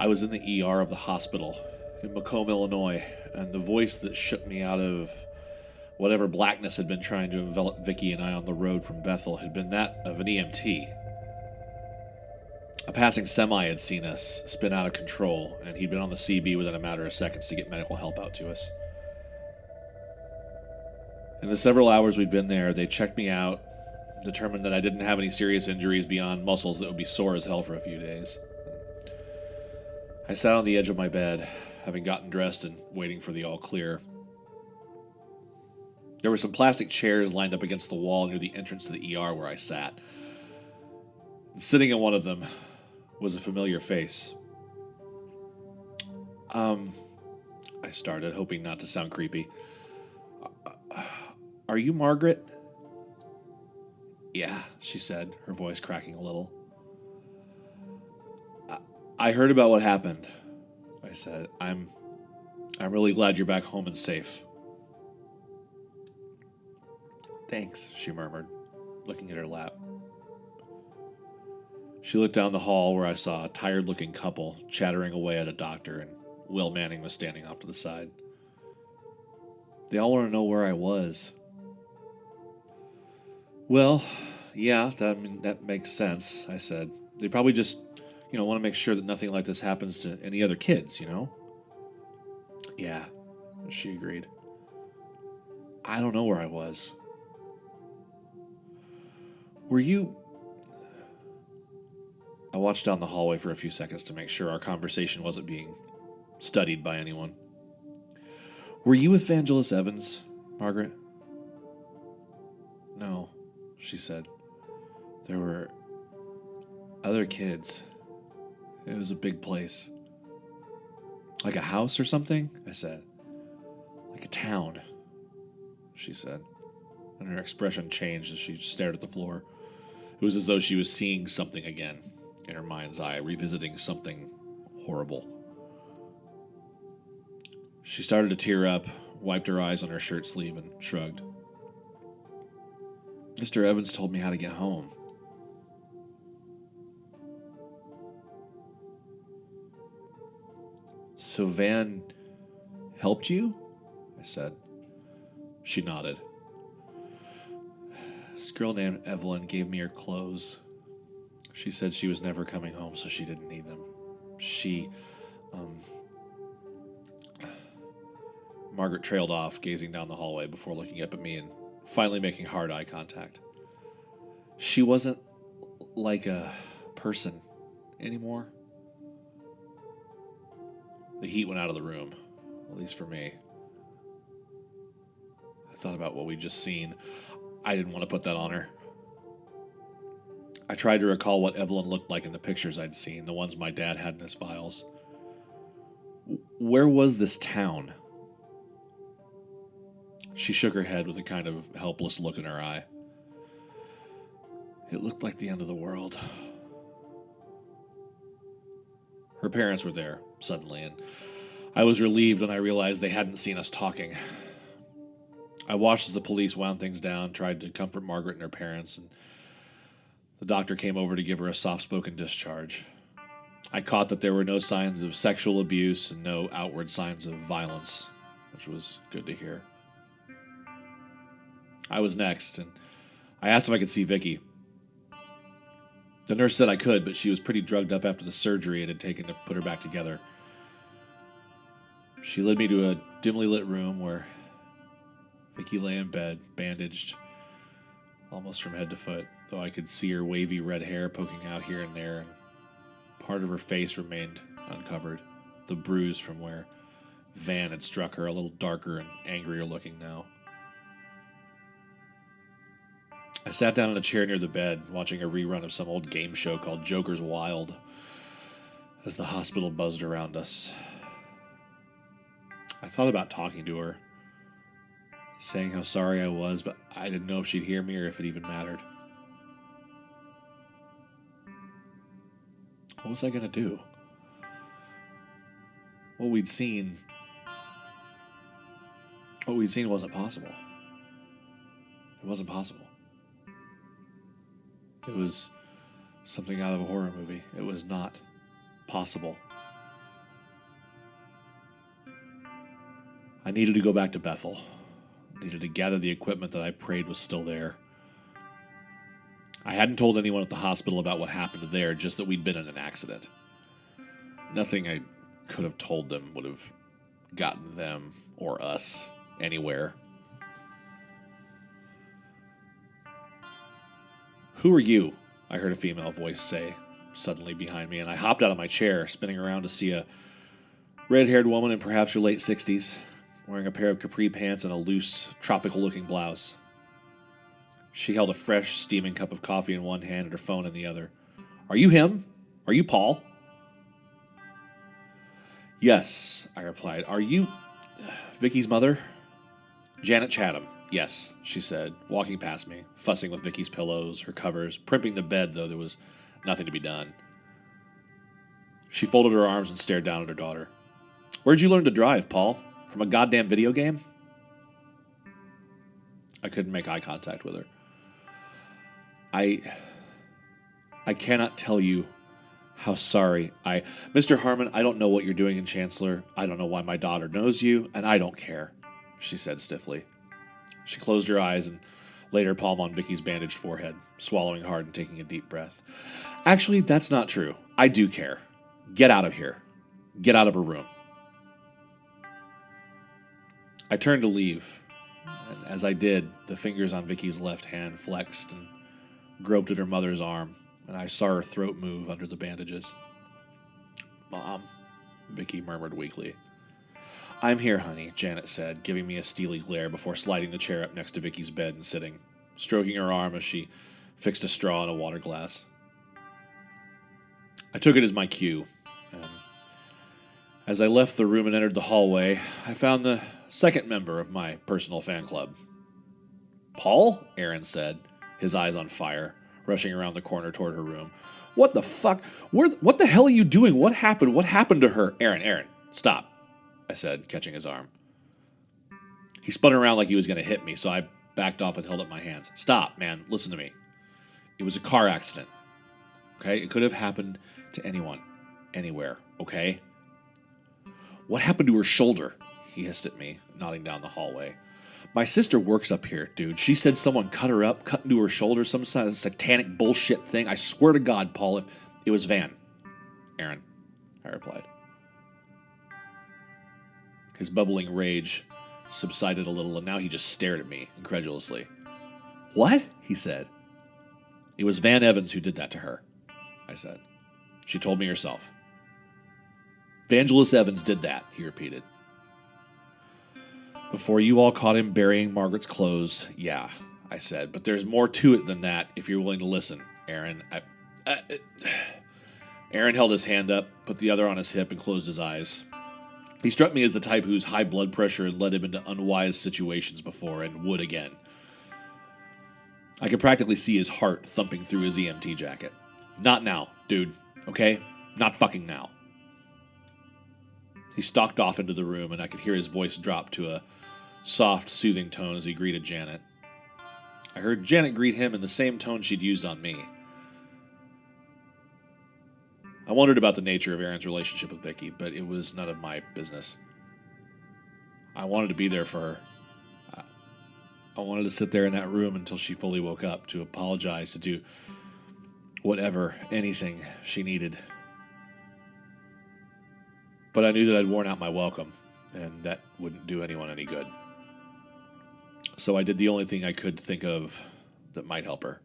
I was in the ER of the hospital in Macomb, Illinois, and the voice that shook me out of whatever blackness had been trying to envelop Vicky and I on the road from Bethel had been that of an EMT. A passing semi had seen us spin out of control, and he'd been on the CB within a matter of seconds to get medical help out to us. In the several hours we'd been there, they checked me out, determined that I didn't have any serious injuries beyond muscles that would be sore as hell for a few days. I sat on the edge of my bed, having gotten dressed and waiting for the all clear. There were some plastic chairs lined up against the wall near the entrance to the ER where I sat. And sitting in one of them was a familiar face. I started, hoping not to sound creepy. Are you Margaret? Yeah, she said, her voice cracking a little. I heard about what happened, I said. I'm really glad you're back home and safe. Thanks, she murmured, looking at her lap. She looked down the hall where I saw a tired-looking couple chattering away at a doctor, and Will Manning was standing off to the side. They all want to know where I was. Well, yeah, that makes sense, I said. They probably just, want to make sure that nothing like this happens to any other kids, Yeah, she agreed. I don't know where I was. Were you... I watched down the hallway for a few seconds to make sure our conversation wasn't being studied by anyone. Were you with Vangelis Evans, Margaret? No, she said. There were other kids. It was a big place. Like a house or something? I said. Like a town, she said. And her expression changed as she stared at the floor. It was as though she was seeing something again in her mind's eye, revisiting something horrible. She started to tear up, wiped her eyes on her shirt sleeve, and shrugged. Mr. Evans told me how to get home. So Van helped you? I said. She nodded. This girl named Evelyn gave me her clothes. She said she was never coming home, so she didn't need them. Margaret trailed off, gazing down the hallway before looking up at me and finally making hard eye contact. She wasn't like a person anymore. The heat went out of the room, at least for me. I thought about what we'd just seen. I didn't want to put that on her. I tried to recall what Evelyn looked like in the pictures I'd seen, the ones my dad had in his files. Where was this town? She shook her head with a kind of helpless look in her eye. It looked like the end of the world. Her parents were there, suddenly, and I was relieved when I realized they hadn't seen us talking. I watched as the police wound things down, tried to comfort Margaret and her parents, and the doctor came over to give her a soft-spoken discharge. I caught that there were no signs of sexual abuse and no outward signs of violence, which was good to hear. I was next, and I asked if I could see Vicky. The nurse said I could, but she was pretty drugged up after the surgery it had taken to put her back together. She led me to a dimly lit room where Vicky lay in bed, bandaged almost from head to foot, though I could see her wavy red hair poking out here and there, and part of her face remained uncovered, the bruise from where Van had struck her, a little darker and angrier looking now. I sat down in a chair near the bed, watching a rerun of some old game show called Joker's Wild, as the hospital buzzed around us. I thought about talking to her, saying how sorry I was, but I didn't know if she'd hear me or if it even mattered. What was I going to do? What we'd seen wasn't possible. It wasn't possible. It was something out of a horror movie. It was not possible. I needed to go back to Bethel. I needed to gather the equipment that I prayed was still there. I hadn't told anyone at the hospital about what happened there, just that we'd been in an accident. Nothing I could have told them would have gotten them or us anywhere. "Who are you?" I heard a female voice say suddenly behind me, and I hopped out of my chair, spinning around to see a red-haired woman in perhaps her late 60s, wearing a pair of capri pants and a loose, tropical-looking blouse. She held a fresh, steaming cup of coffee in one hand and her phone in the other. "Are you him? Are you Paul?" "Yes," I replied. "Are you Vicky's mother?" "Janet Chatham. Yes," she said, walking past me, fussing with Vicky's pillows, her covers, primping the bed, though there was nothing to be done. She folded her arms and stared down at her daughter. "Where'd you learn to drive, Paul? From a goddamn video game?" I couldn't make eye contact with her. I cannot tell you how sorry Mr. Harmon, I don't know what you're doing in Chancellor. I don't know why my daughter knows you, and I don't care," she said stiffly. She closed her eyes and laid her palm on Vicky's bandaged forehead, swallowing hard and taking a deep breath. "Actually, that's not true. I do care. Get out of here. Get out of her room." I turned to leave, and as I did, the fingers on Vicky's left hand flexed and groped at her mother's arm, and I saw her throat move under the bandages. "Mom," Vicky murmured weakly. "I'm here, honey," Janet said, giving me a steely glare before sliding the chair up next to Vicky's bed and sitting, stroking her arm as she fixed a straw in a water glass. I took it as my cue, and as I left the room and entered the hallway, I found the second member of my personal fan club. "Paul?" Aaron said, his eyes on fire, rushing around the corner toward her room. "What the fuck? What the hell are you doing? What happened? What happened to her?" Aaron, stop," I said, catching his arm. He spun around like he was going to hit me, so I backed off and held up my hands. "Stop, man. Listen to me. It was a car accident. Okay? It could have happened to anyone. Anywhere. Okay? What happened to her shoulder?" he hissed at me, nodding down the hallway. "My sister works up here, dude. She said someone cut her up, cut into her shoulder, some kind of satanic bullshit thing. I swear to God, Paul, if it was Van." "Aaron," I replied. His bubbling rage subsided a little, and now he just stared at me incredulously. "What?" he said. "It was Van Evans who did that to her," I said. "She told me herself." "Vangelis Evans did that," he repeated. "Before you all caught him burying Margaret's clothes, yeah," I said. "But there's more to it than that if you're willing to listen, Aaron." Aaron held his hand up, put the other on his hip, and closed his eyes. He struck me as the type whose high blood pressure had led him into unwise situations before and would again. I could practically see his heart thumping through his EMT jacket. "Not now, dude, okay? Not fucking now." He stalked off into the room, and I could hear his voice drop to a soft, soothing tone as he greeted Janet. I heard Janet greet him in the same tone she'd used on me. I wondered about the nature of Aaron's relationship with Vicky, but it was none of my business. I wanted to be there for her. I wanted to sit there in that room until she fully woke up, to apologize, to do whatever, anything she needed. But I knew that I'd worn out my welcome, and that wouldn't do anyone any good. So I did the only thing I could think of that might help her.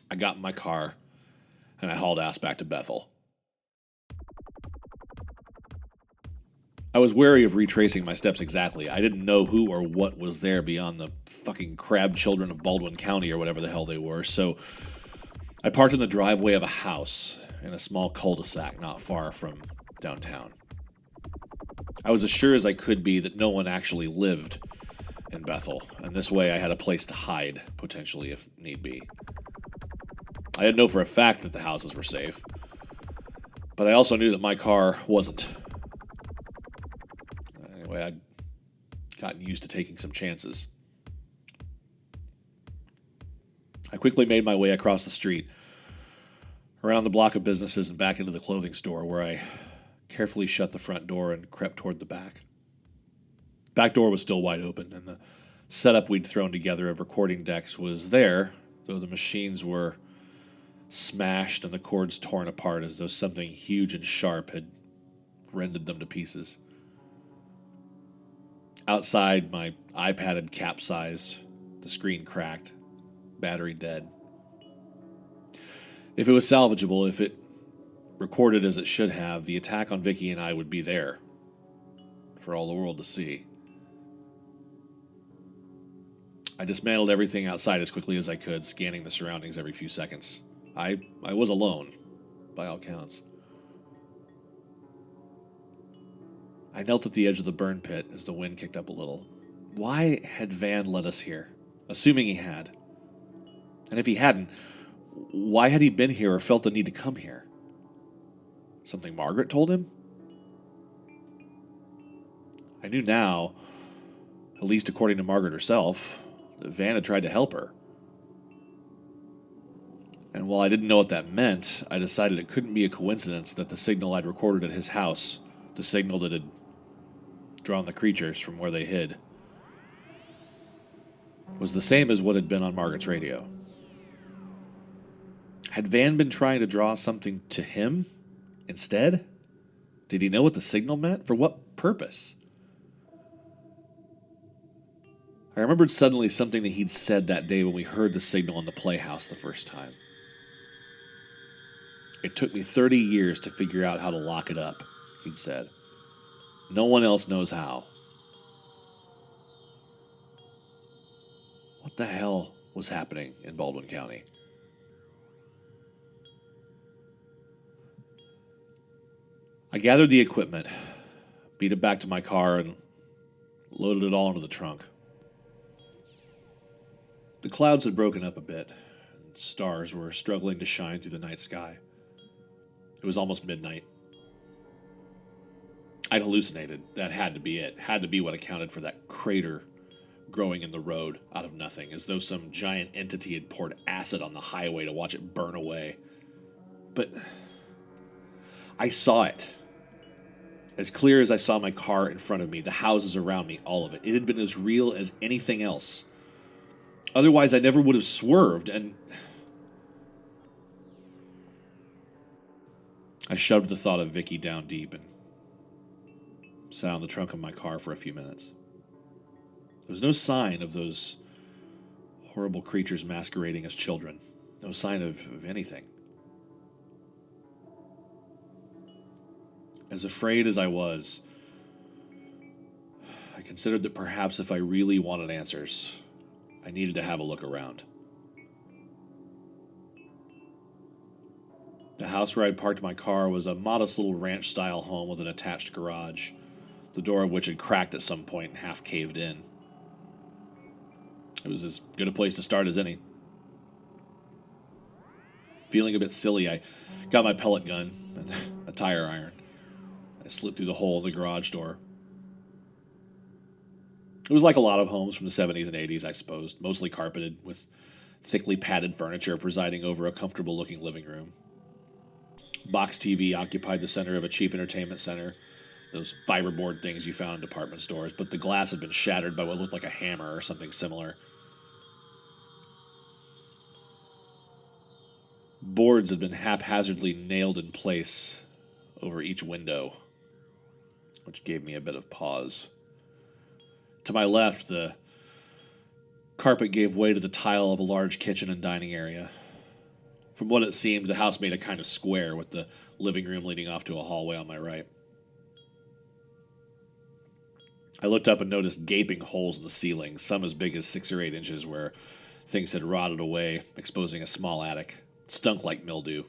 I got in my car, and I hauled ass back to Bethel. I was wary of retracing my steps exactly. I didn't know who or what was there beyond the fucking crab children of Baldwin County or whatever the hell they were, so I parked in the driveway of a house in a small cul-de-sac not far from downtown. I was as sure as I could be that no one actually lived in Bethel, and this way I had a place to hide, potentially, if need be. I didn't know for a fact that the houses were safe, but I also knew that my car wasn't. Anyway, I'd gotten used to taking some chances. I quickly made my way across the street, around the block of businesses and back into the clothing store, where I carefully shut the front door and crept toward the back. Back door was still wide open, and the setup we'd thrown together of recording decks was there, though the machines were smashed and the cords torn apart as though something huge and sharp had rended them to pieces. Outside, my iPad had capsized, the screen cracked, battery dead. If it was salvageable, if it recorded as it should have, the attack on Vicky and I would be there for all the world to see. I dismantled everything outside as quickly as I could, scanning the surroundings every few seconds. I was alone, by all counts. I knelt at the edge of the burn pit as the wind kicked up a little. Why had Van led us here? Assuming he had. And if he hadn't, why had he been here or felt the need to come here? Something Margaret told him? I knew now, at least according to Margaret herself, that Van had tried to help her. And while I didn't know what that meant, I decided it couldn't be a coincidence that the signal I'd recorded at his house, the signal that had drawn the creatures from where they hid, was the same as what had been on Margaret's radio. Had Van been trying to draw something to him instead? Did he know what the signal meant? For what purpose? I remembered suddenly something that he'd said that day when we heard the signal in the playhouse the first time. It took me 30 years to figure out how to lock it up, he'd said. No one else knows how. What the hell was happening in Baldwin County? I gathered the equipment, beat it back to my car, and loaded it all into the trunk. The clouds had broken up a bit, and stars were struggling to shine through the night sky. It was almost midnight. I'd hallucinated. That had to be it. Had to be what accounted for that crater growing in the road out of nothing, as though some giant entity had poured acid on the highway to watch it burn away. But I saw it. As clear as I saw my car in front of me, the houses around me, all of it. It had been as real as anything else. Otherwise, I never would have swerved, and I shoved the thought of Vicky down deep and sat on the trunk of my car for a few minutes. There was no sign of those horrible creatures masquerading as children. No sign of anything. As afraid as I was, I considered that perhaps if I really wanted answers, I needed to have a look around. The house where I'd parked my car was a modest little ranch-style home with an attached garage, the door of which had cracked at some point and half caved in. It was as good a place to start as any. Feeling a bit silly, I got my pellet gun and a tire iron. I slid through the hole in the garage door. It was like a lot of homes from the 70s and 80s, I suppose, mostly carpeted, with thickly padded furniture presiding over a comfortable-looking living room. Box TV occupied the center of a cheap entertainment center, those fiberboard things you found in department stores, but the glass had been shattered by what looked like a hammer or something similar. Boards had been haphazardly nailed in place over each window, which gave me a bit of pause. To my left, the carpet gave way to the tile of a large kitchen and dining area. From what it seemed, the house made a kind of square, with the living room leading off to a hallway on my right. I looked up and noticed gaping holes in the ceiling, some as big as 6 or 8 inches, where things had rotted away, exposing a small attic. It stunk like mildew.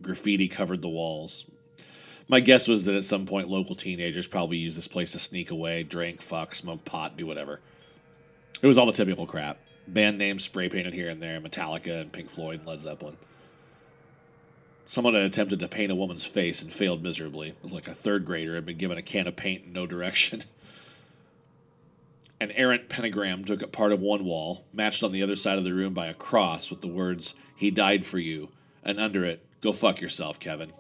Graffiti covered the walls. My guess was that at some point local teenagers probably used this place to sneak away, drink, fuck, smoke pot, do whatever. It was all the typical crap. Band names spray painted here and there, Metallica and Pink Floyd and Led Zeppelin. Someone had attempted to paint a woman's face and failed miserably. It was like a third grader had been given a can of paint in no direction. An errant pentagram took up part of one wall, matched on the other side of the room by a cross with the words, "He died for you," and under it, "Go fuck yourself, Kevin."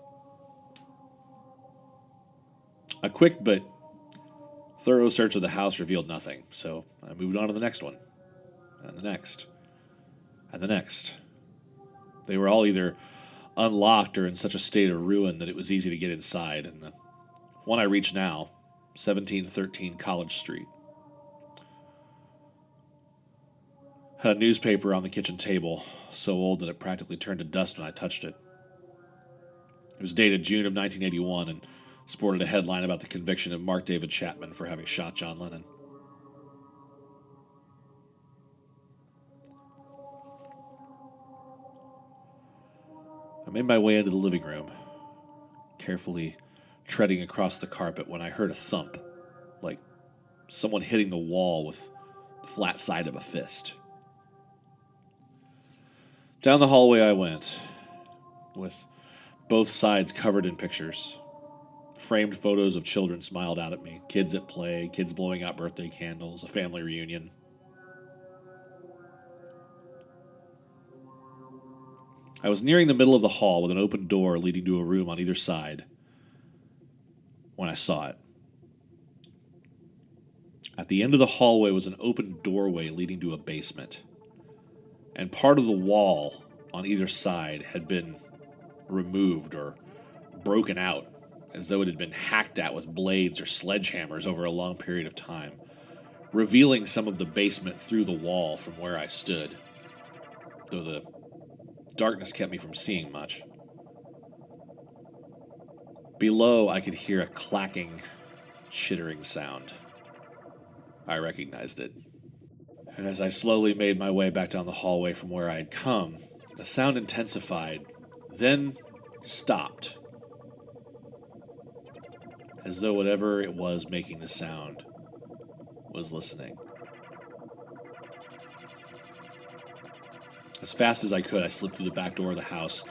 A quick but Thorough search of the house revealed nothing, so I moved on to the next one, and the next, and the next. They were all either unlocked or in such a state of ruin that it was easy to get inside, and the one I reach now, 1713 College Street. Had a newspaper on the kitchen table, so old that it practically turned to dust when I touched it. It was dated June of 1981 and sported a headline about the conviction of Mark David Chapman for having shot John Lennon. I made my way into the living room, carefully treading across the carpet when I heard a thump, like someone hitting the wall with the flat side of a fist. Down the hallway I went, with both sides covered in pictures. Framed photos of children smiled out at me, kids at play, kids blowing out birthday candles, a family reunion. I was nearing the middle of the hall with an open door leading to a room on either side when I saw it. At the end of the hallway was an open doorway leading to a basement, and part of the wall on either side had been removed or broken out, as though it had been hacked at with blades or sledgehammers over a long period of time, revealing some of the basement through the wall from where I stood, though the darkness kept me from seeing much. Below, I could hear a clacking, chittering sound. I recognized it. And as I slowly made my way back down the hallway from where I had come, the sound intensified, then stopped, as though whatever it was making the sound was listening. As fast as I could, I slipped through the back door of the house,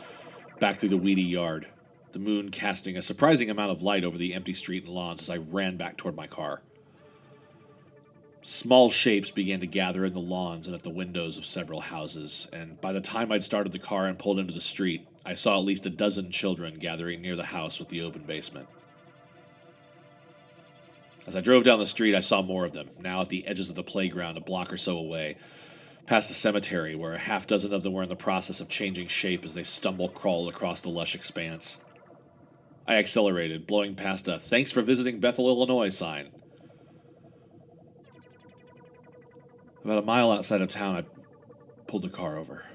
back through the weedy yard, the moon casting a surprising amount of light over the empty street and lawns as I ran back toward my car. Small shapes began to gather in the lawns and at the windows of several houses, and by the time I'd started the car and pulled into the street, I saw at least a dozen children gathering near the house with the open basement. As I drove down the street, I saw more of them, now at the edges of the playground a block or so away, past the cemetery where a half dozen of them were in the process of changing shape as they crawled across the lush expanse. I accelerated, blowing past a "Thanks for visiting Bethel, Illinois" sign. About a mile outside of town, I pulled the car over.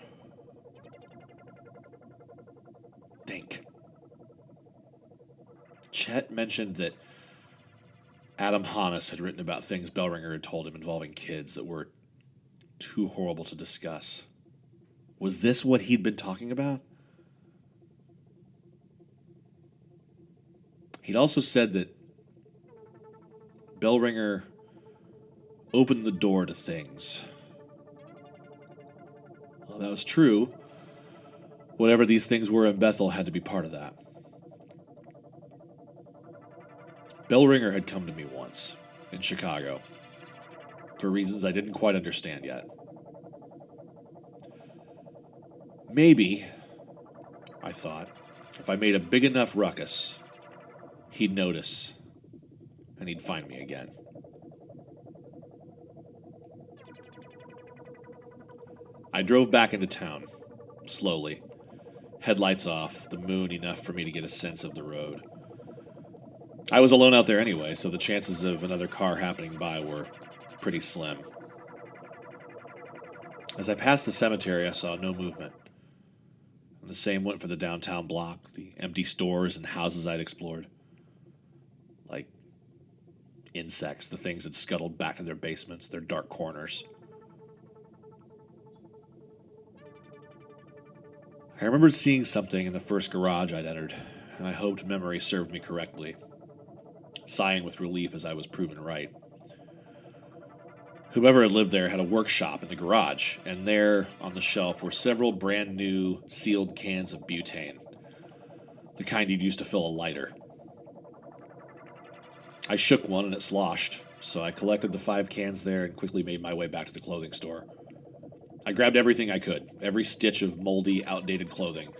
Think. Chet mentioned that Adam Hannes had written about things Bellringer had told him involving kids that were too horrible to discuss. Was this what he'd been talking about? He'd also said that Bellringer opened the door to things. Well, that was true. Whatever these things were in Bethel had to be part of that. Bellringer had come to me once, in Chicago, for reasons I didn't quite understand yet. Maybe, I thought, if I made a big enough ruckus, he'd notice, and he'd find me again. I drove back into town, slowly, headlights off, the moon enough for me to get a sense of the road. I was alone out there anyway, so the chances of another car happening by were pretty slim. As I passed the cemetery, I saw no movement. And the same went for the downtown block, the empty stores and houses I'd explored. Like insects, the things had scuttled back to their basements, their dark corners. I remembered seeing something in the first garage I'd entered, and I hoped memory served me correctly, sighing with relief as I was proven right. Whoever had lived there had a workshop in the garage, and there, on the shelf, were several brand new, sealed cans of butane, the kind you'd use to fill a lighter. I shook one and it sloshed, so I collected the 5 cans there and quickly made my way back to the clothing store. I grabbed everything I could, every stitch of moldy, outdated clothing,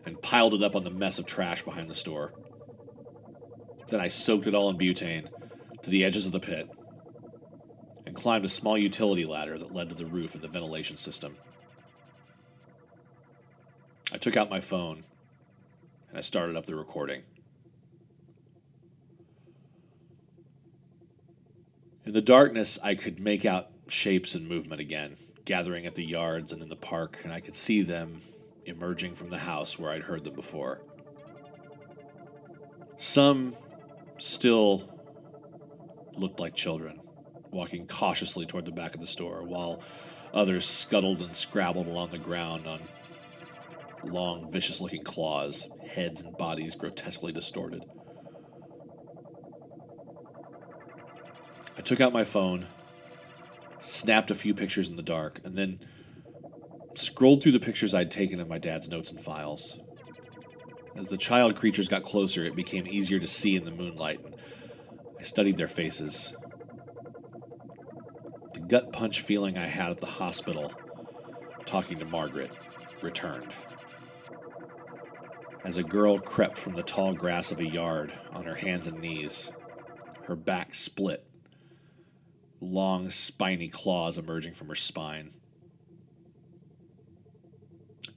and piled it up on the mess of trash behind the store. Then I soaked it all in butane, to the edges of the pit and climbed a small utility ladder that led to the roof and the ventilation system. I took out my phone and I started up the recording. In the darkness, I could make out shapes and movement again, gathering at the yards and in the park, and I could see them emerging from the house where I'd heard them before. Some still looked like children, walking cautiously toward the back of the store, while others scuttled and scrabbled along the ground on long, vicious-looking claws, heads and bodies grotesquely distorted. I took out my phone, snapped a few pictures in the dark, and then scrolled through the pictures I'd taken in my dad's notes and files. As the child creatures got closer, it became easier to see in the moonlight, and I studied their faces. The gut punch feeling I had at the hospital, talking to Margaret, returned. As a girl crept from the tall grass of a yard on her hands and knees, her back split, long, spiny claws emerging from her spine.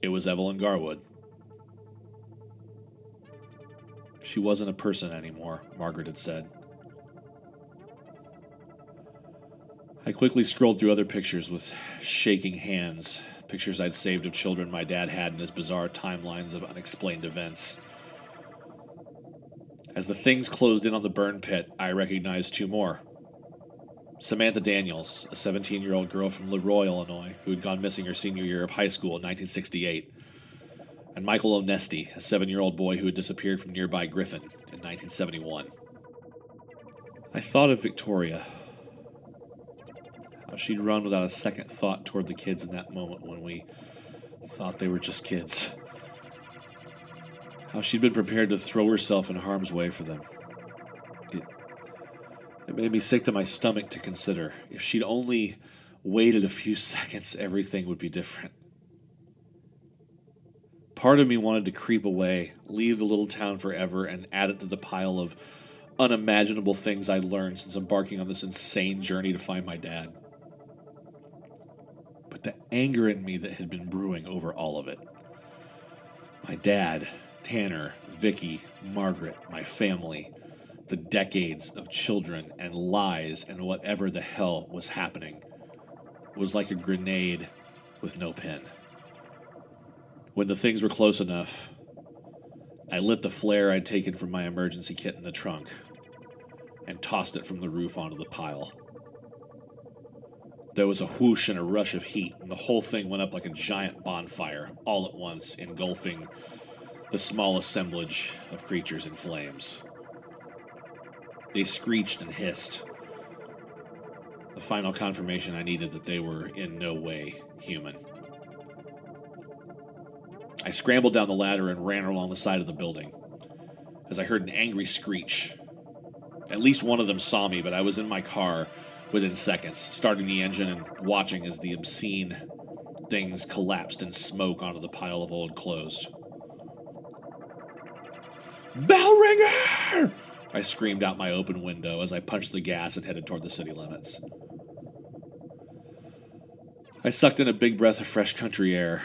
It was Evelyn Garwood. She wasn't a person anymore, Margaret had said. I quickly scrolled through other pictures with shaking hands, pictures I'd saved of children my dad had in his bizarre timelines of unexplained events. As the things closed in on the burn pit, I recognized two more. Samantha Daniels, a 17-year-old girl from Leroy, Illinois, who had gone missing her senior year of high school in 1968, and Michael Onesti, a 7-year-old boy who had disappeared from nearby Griffin in 1971. I thought of Victoria, how she'd run without a second thought toward the kids in that moment when we thought they were just kids. How she'd been prepared to throw herself in harm's way for them. It made me sick to my stomach to consider. If she'd only waited a few seconds, everything would be different. Part of me wanted to creep away, leave the little town forever, and add it to the pile of unimaginable things I'd learned since embarking on this insane journey to find my dad. But the anger in me that had been brewing over all of it. My dad, Tanner, Vicky, Margaret, my family, the decades of children and lies and whatever the hell was happening, was like a grenade with no pin. When the things were close enough, I lit the flare I'd taken from my emergency kit in the trunk and tossed it from the roof onto the pile. There was a whoosh and a rush of heat, and the whole thing went up like a giant bonfire, all at once, engulfing the small assemblage of creatures in flames. They screeched and hissed, the final confirmation I needed that they were in no way human. I scrambled down the ladder and ran along the side of the building as I heard an angry screech. At least one of them saw me, but I was in my car within seconds, starting the engine and watching as the obscene things collapsed in smoke onto the pile of old clothes. "Bell ringer!" I screamed out my open window as I punched the gas and headed toward the city limits. I sucked in a big breath of fresh country air.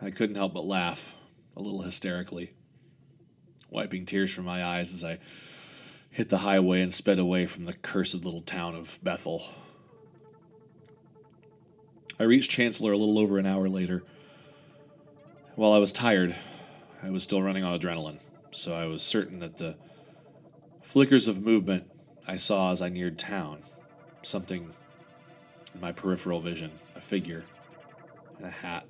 I couldn't help but laugh, a little hysterically, wiping tears from my eyes as I hit the highway and sped away from the cursed little town of Bethel. I reached Chancellor a little over an hour later. While I was tired, I was still running on adrenaline, so I was certain that the flickers of movement I saw as I neared town, something in my peripheral vision, a figure, and a hat,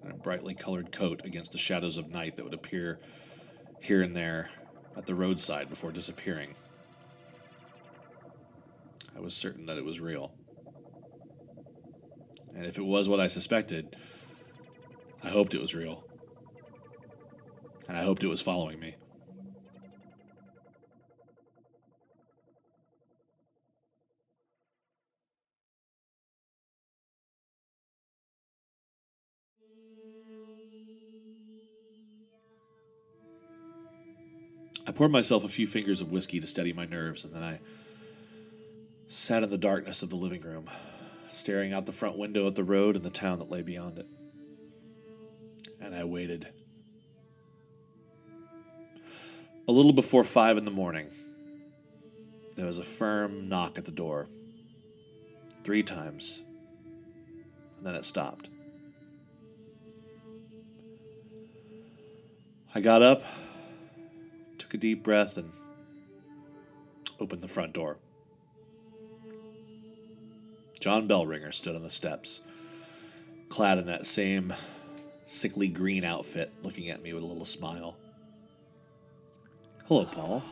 and a brightly colored coat against the shadows of night that would appear here and there at the roadside before disappearing. I was certain that it was real. And if it was what I suspected, I hoped it was real. And I hoped it was following me. I poured myself a few fingers of whiskey to steady my nerves, and then I Sat in the darkness of the living room, staring out the front window at the road and the town that lay beyond it. And I waited. A little before 5 a.m, there was a firm knock at the door. 3 times. And then it stopped. I got up, took a deep breath, and opened the front door. John Bellringer stood on the steps, clad in that same sickly green outfit, looking at me with a little smile. "Hello, Paul,"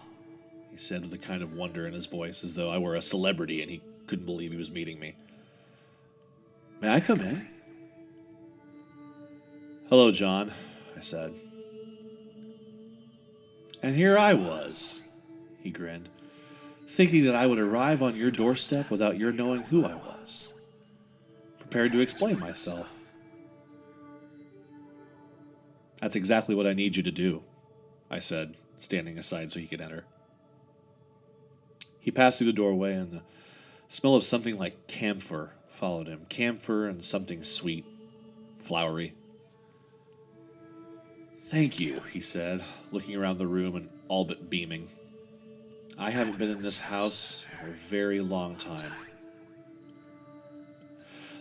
he said with a kind of wonder in his voice, as though I were a celebrity and he couldn't believe he was meeting me. "May I come in?" "Hello, John," I said. "And here I was," he grinned, "thinking that I would arrive on your doorstep without your knowing who I was. Prepared to explain myself." "That's exactly what I need you to do," I said, standing aside so he could enter. He passed through the doorway, and the smell of something like camphor followed him. Camphor and something sweet, flowery. "Thank you," he said, looking around the room and all but beaming. "I haven't been in this house in a very long time."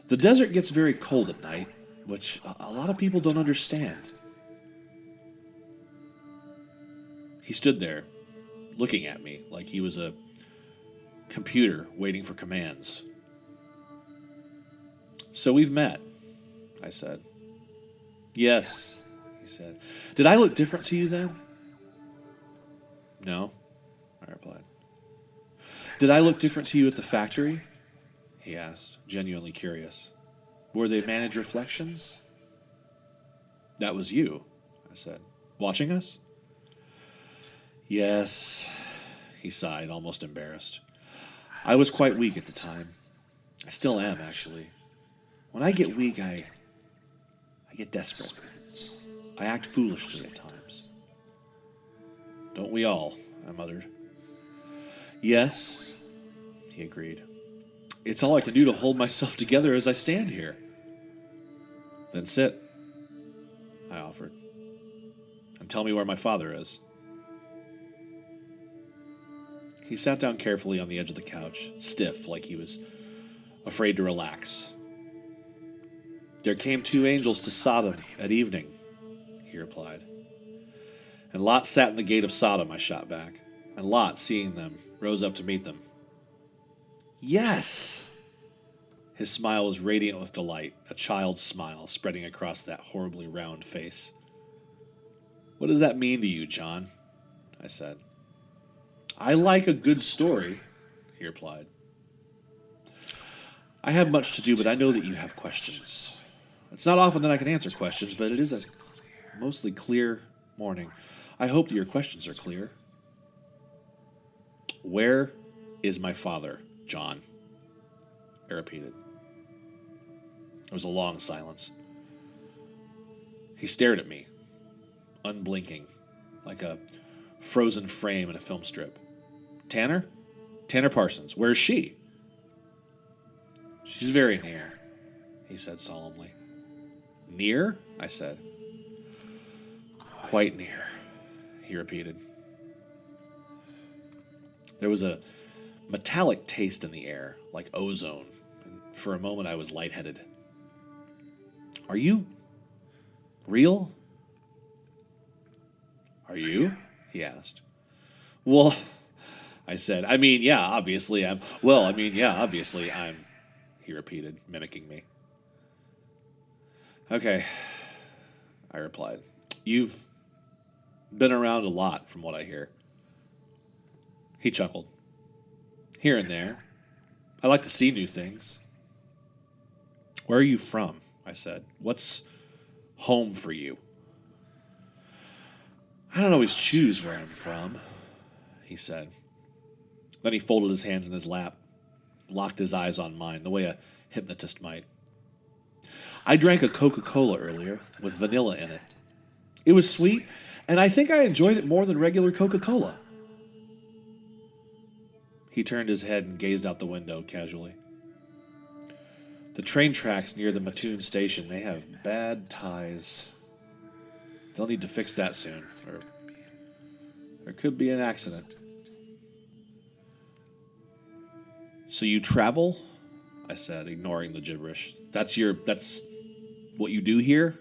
The desert gets very cold at night, which a lot of people don't understand. He stood there, looking at me like he was a computer waiting for commands. "So we've met," I said. "Yes," he said. "Did I look different to you then?" "No," I replied. "Did I look different to you at the factory?" he asked, genuinely curious. "Were they managed reflections?" "That was you," I said. "Watching us?" "Yes," he sighed, almost embarrassed. "I was quite weak at the time. I still am, actually. When I get weak, I get desperate. I act foolishly at times." "Don't we all?" I muttered. "Yes," he agreed. "It's all I can do to hold myself together as I stand here." "Then sit," I offered, "and tell me where my father is." He sat down carefully on the edge of the couch, stiff, like he was afraid to relax. "There came 2 angels to Sodom at evening," he replied. "And Lot sat in the gate of Sodom," I shot back. "And Lot, seeing them, rose up to meet them." "Yes!" His smile was radiant with delight, a child's smile spreading across that horribly round face. "What does that mean to you, John?" I said. "I like a good story," he replied. "I have much to do, but I know that you have questions. It's not often that I can answer questions, but it is a mostly clear morning. I hope that your questions are clear." "Where is my father, John?" I repeated. There was a long silence. He stared at me, unblinking, like a frozen frame in a film strip. "Tanner? Tanner Parsons. Where's she?" "She's very near," he said solemnly. "Near?" I said. "Quite near," he repeated. There was a metallic taste in the air, like ozone, and for a moment I was lightheaded. "Are you real?" "Are you?" he asked. "Well," I said, yeah, obviously I'm," he repeated, mimicking me. "Okay," I replied. "You've been around a lot, from what I hear." He chuckled. "Here and there. I like to see new things." "Where are you from?" I said. "What's home for you?" "I don't always choose where I'm from," he said. Then he folded his hands in his lap, locked his eyes on mine, the way a hypnotist might. "I drank a Coca-Cola earlier, with vanilla in it. It was sweet, and I think I enjoyed it more than regular Coca-Cola." He turned his head and gazed out the window casually. The train tracks near the Mattoon station, they have bad ties. They'll need to fix that soon, or there could be an accident. So you travel? I said, ignoring the gibberish. That's what you do here?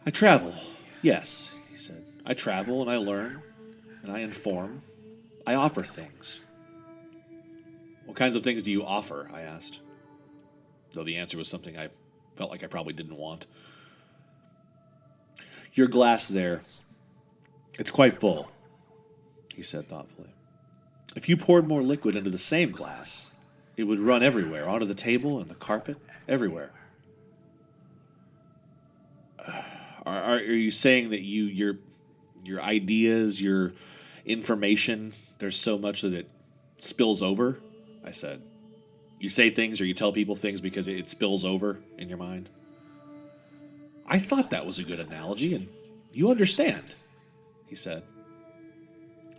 I travel, yes, he said. I travel and I learn, and I inform. I offer things. What kinds of things do you offer? I asked. Though the answer was something I felt like I probably didn't want. Your glass there, it's quite full, he said thoughtfully. If you poured more liquid into the same glass, it would run everywhere, onto the table and the carpet, everywhere. Are you saying that your ideas, your information, there's so much that it spills over? I said. You say things or you tell people things because it spills over in your mind? I thought that was a good analogy, and you understand, he said.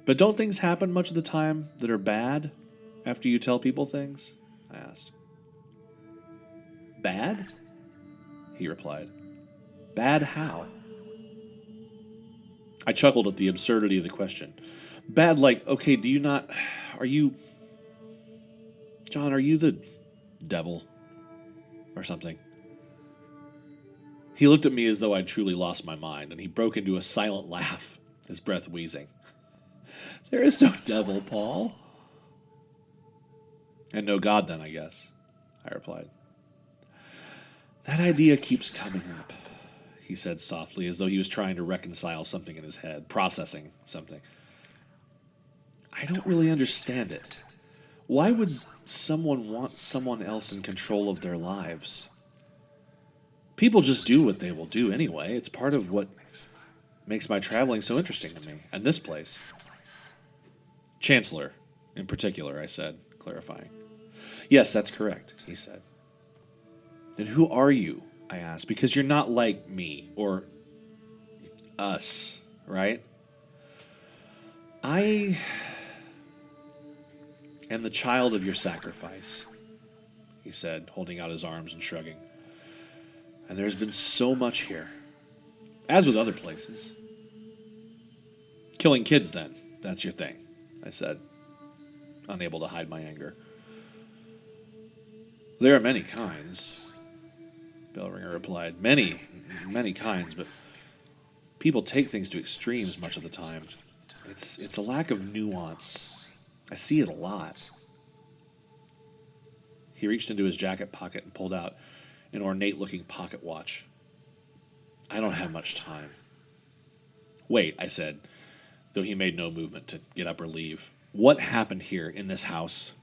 But don't things happen much of the time that are bad after you tell people things? I asked. Bad? He replied. Bad how? I chuckled at the absurdity of the question. Bad like, okay, are you the devil or something? He looked at me as though I'd truly lost my mind, and he broke into a silent laugh, his breath wheezing. There is no devil, Paul. And no God then, I guess, I replied. That idea keeps coming up, he said softly, as though he was trying to reconcile something in his head, processing something. I don't really understand it. Why would someone want someone else in control of their lives? People just do what they will do anyway. It's part of what makes my traveling so interesting to me, and this place. Chancellor, in particular, I said, clarifying. Yes, that's correct, he said. Then who are you? I asked, because you're not like me, or us, right? I am the child of your sacrifice, he said, holding out his arms and shrugging. And there's been so much here, as with other places. Killing kids, then, that's your thing, I said, unable to hide my anger. There are many kinds, Bellringer replied. Many, many kinds, but people take things to extremes much of the time. It's a lack of nuance. I see it a lot. He reached into his jacket pocket and pulled out an ornate-looking pocket watch. I don't have much time. Wait, I said, though he made no movement to get up or leave. What happened here in this house?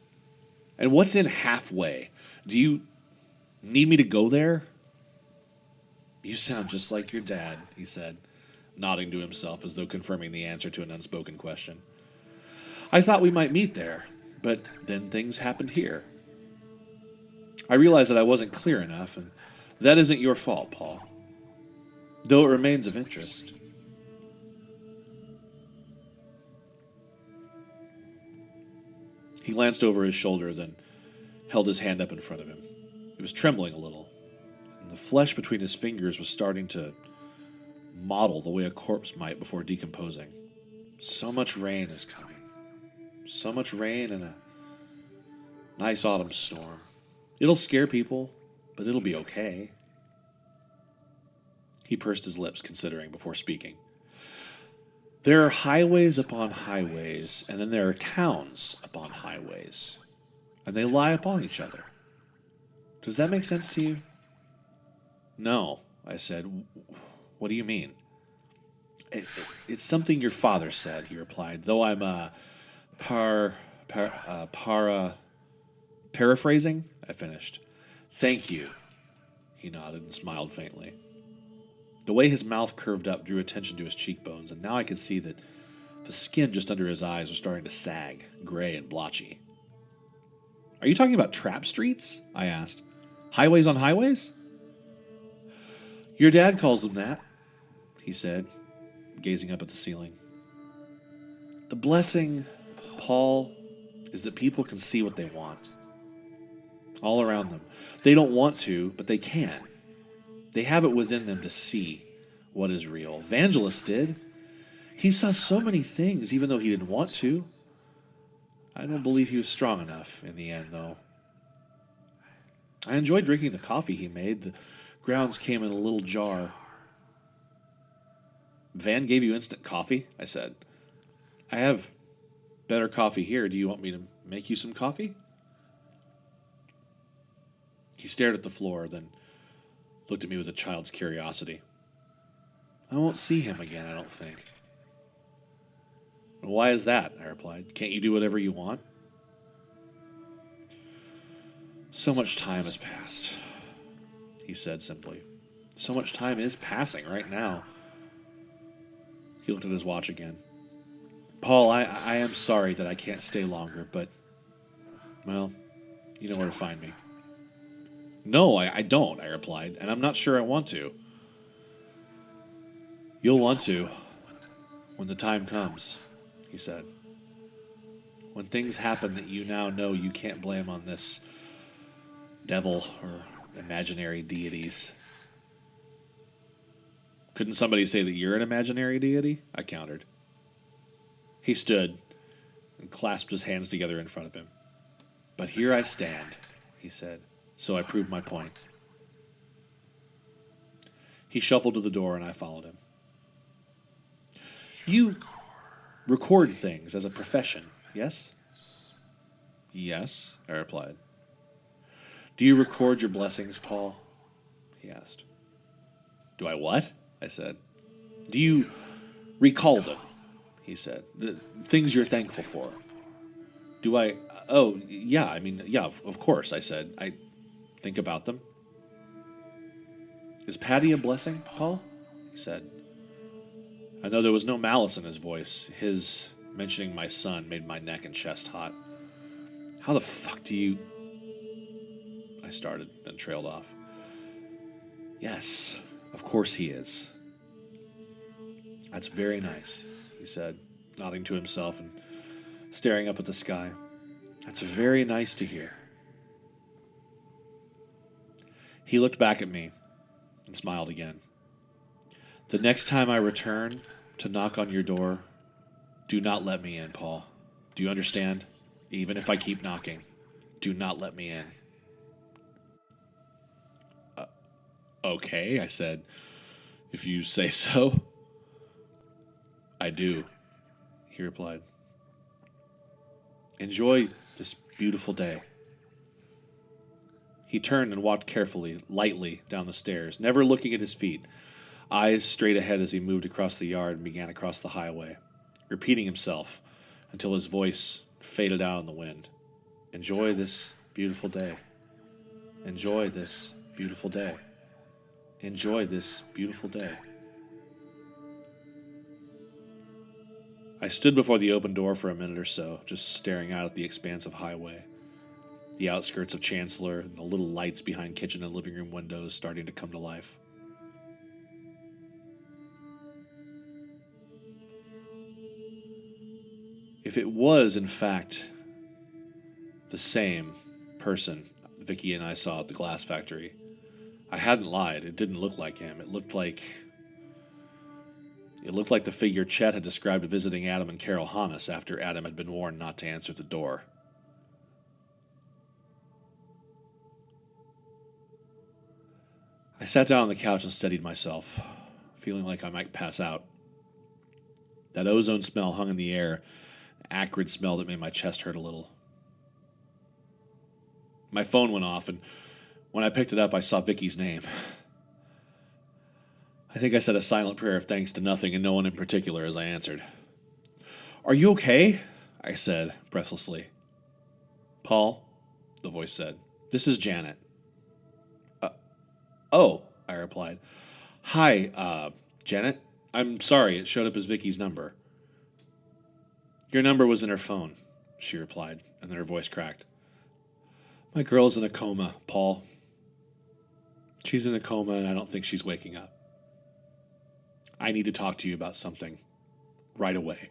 And what's in halfway? Do you need me to go there? You sound just like your dad, he said, nodding to himself as though confirming the answer to an unspoken question. I thought we might meet there, but then things happened here. I realized that I wasn't clear enough, and that isn't your fault, Paul. Though it remains of interest. He glanced over his shoulder, then held his hand up in front of him. It was trembling a little, and the flesh between his fingers was starting to model the way a corpse might before decomposing. So much rain is coming. So much rain and a nice autumn storm. It'll scare people, but it'll be okay. He pursed his lips, considering before speaking. There are highways upon highways, and then there are towns upon highways, and they lie upon each other. Does that make sense to you? No, I said. What do you mean? It's something your father said, he replied, though I'm paraphrasing, I finished. Thank you, he nodded and smiled faintly. The way his mouth curved up drew attention to his cheekbones, and now I could see that the skin just under his eyes was starting to sag, gray and blotchy. Are you talking about trap streets? I asked. Highways on highways? Your dad calls them that, he said, gazing up at the ceiling. The blessing, Paul, is that people can see what they want. All around them. They don't want to, but they can. They have it within them to see what is real. Vangelis did. He saw so many things, even though he didn't want to. I don't believe he was strong enough in the end, though. I enjoyed drinking the coffee he made. The grounds came in a little jar. Van gave you instant coffee? I said. I have better coffee here. Do you want me to make you some coffee? He stared at the floor, then looked at me with a child's curiosity. I won't see him again, I don't think. Why is that? I replied. Can't you do whatever you want? So much time has passed, he said simply. So much time is passing right now. He looked at his watch again. Paul, I am sorry that I can't stay longer, but, well, you know where to find me. No, I don't, I replied, and I'm not sure I want to. You'll want to when the time comes, he said. When things happen that you now know you can't blame on this devil or imaginary deities. Couldn't somebody say that you're an imaginary deity? I countered. He stood and clasped his hands together in front of him. But here I stand, he said, so I proved my point. He shuffled to the door and I followed him. You record things as a profession, yes? Yes, I replied. Do you record your blessings, Paul? He asked. Do I what? I said. Do you recall them? He said. The things you're thankful for. Do I... Oh, yeah, of course, I said. I think about them. Is Patty a blessing, Paul? He said. I know there was no malice in his voice. His mentioning my son made my neck and chest hot. How the fuck do you... I started, then trailed off. Yes, of course he is. That's very nice, he said, nodding to himself and staring up at the sky. That's very nice to hear. He looked back at me and smiled again. The next time I return to knock on your door, do not let me in, Paul. Do you understand? Even if I keep knocking, do not let me in. Okay, I said, if you say so. I do, he replied. Enjoy this beautiful day. He turned and walked carefully, lightly, down the stairs, never looking at his feet, eyes straight ahead as he moved across the yard and began across the highway, repeating himself until his voice faded out in the wind. Enjoy this beautiful day. Enjoy this beautiful day. Enjoy this beautiful day. I stood before the open door for a minute or so, just staring out at the expanse of highway, the outskirts of Chancellor, and the little lights behind kitchen and living room windows starting to come to life. If it was, in fact, the same person Vicky and I saw at the glass factory, I hadn't lied. It didn't look like him. It looked like the figure Chet had described visiting Adam and Carol Hannes after Adam had been warned not to answer the door. I sat down on the couch and steadied myself, feeling like I might pass out. That ozone smell hung in the air, an acrid smell that made my chest hurt a little. My phone went off, and when I picked it up, I saw Vicky's name. I think I said a silent prayer of thanks to nothing and no one in particular as I answered. Are you okay? I said, breathlessly. Paul, the voice said, this is Janet. Oh, I replied. Hi, Janet. I'm sorry, it showed up as Vicky's number. Your number was in her phone, she replied, and then her voice cracked. My girl's in a coma, Paul. She's in a coma, and I don't think she's waking up. I need to talk to you about something right away.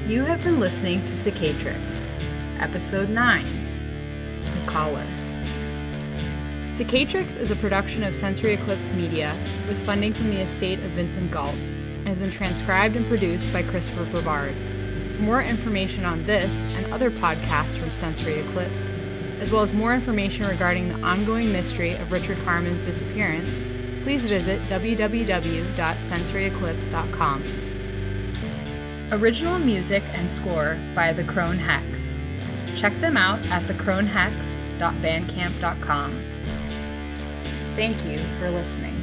You have been listening to Cicatrix, Episode 9, The Caller. Cicatrix is a production of Sensory Eclipse Media with funding from the estate of Vincent Galt and has been transcribed and produced by Christopher Bevard. For more information on this and other podcasts from Sensory Eclipse, as well as more information regarding the ongoing mystery of Richard Harmon's disappearance, please visit www.sensoryeclipse.com. Original music and score by the Crone Hex. Check them out at thecronehex.bandcamp.com. Thank you for listening.